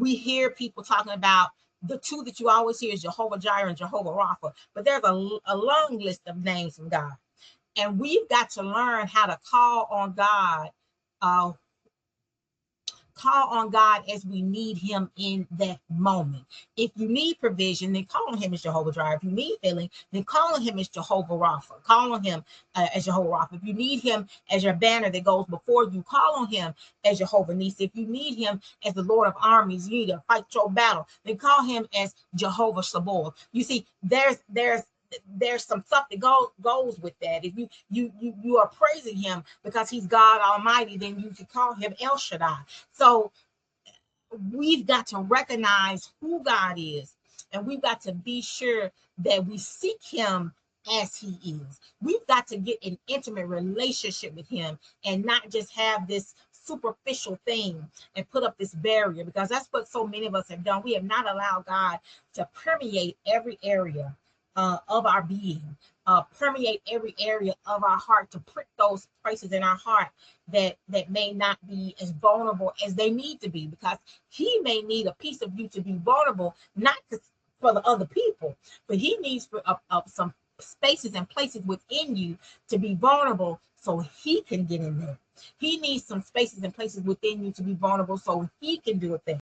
We hear people talking about the two that you always hear is Jehovah Jireh and Jehovah Rapha, but there's a long list of names from God. And we've got to learn how to uh, call on God as we need him in that moment. If you need provision, then call on him as Jehovah Jireh. If you need healing, then call on him as Jehovah Rapha. Call on him as Jehovah Rapha. If you need him as your banner that goes before you, call on him as Jehovah Nissi. If you need him as the Lord of armies, you need to fight your battle, then call him as Jehovah Sabaoth. You see, there's some stuff that goes with that. If you are praising him because he's God Almighty, then you can call him El Shaddai. So we've got to recognize who God is, and we've got to be sure that we seek him as he is. We've got to get an intimate relationship with him and not just have this superficial thing and put up this barrier, because that's what so many of us have done. We have not allowed God to permeate every area of our being, permeate every area of our heart, to prick those places in our heart that may not be as vulnerable as they need to be, because he may need a piece of you to be vulnerable, not for the other people, but he needs for some spaces and places within you to be vulnerable so he can get in there. He needs some spaces and places within you to be vulnerable so he can do a thing.